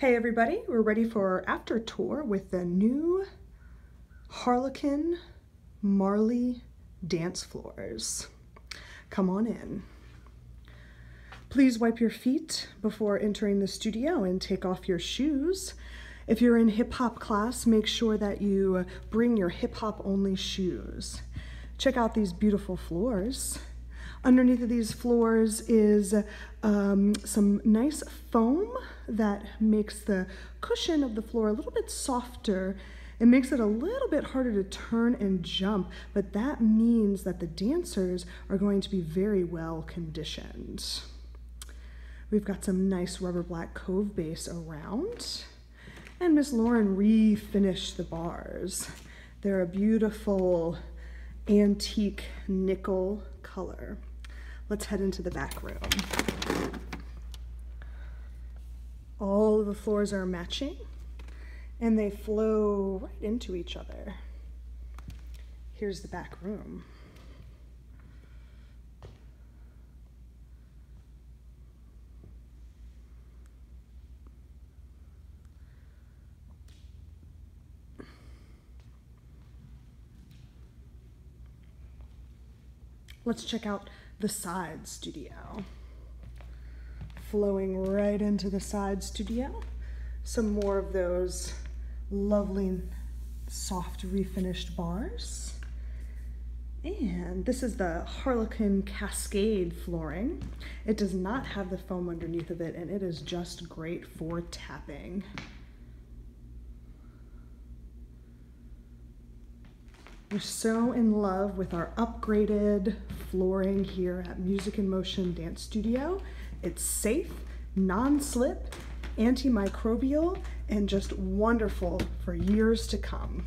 Hey everybody, we're ready for our after tour with the new Harlequin Marley dance floors. Come on in. Please wipe your feet before entering the studio and take off your shoes. If you're in hip hop class, make sure that you bring your hip hop only shoes. Check out these beautiful floors. Underneath of these floors is some nice foam that makes the cushion of the floor a little bit softer. It makes it a little bit harder to turn and jump, but that means that the dancers are going to be very well conditioned. We've got some nice rubber black cove base around, and Miss Lauren refinished the bars. They're a beautiful antique nickel color. Let's head into the back room. All of the floors are matching and they flow right into each other. Here's the back room. Let's check out the side studio. Flowing right into the side studio. Some more of those lovely, soft, refinished bars. And this is the Harlequin Cascade flooring. It does not have the foam underneath of it, and it is just great for tapping. We're so in love with our upgraded flooring here at Music in Motion Dance Studio. It's safe, non-slip, antimicrobial, and just wonderful for years to come.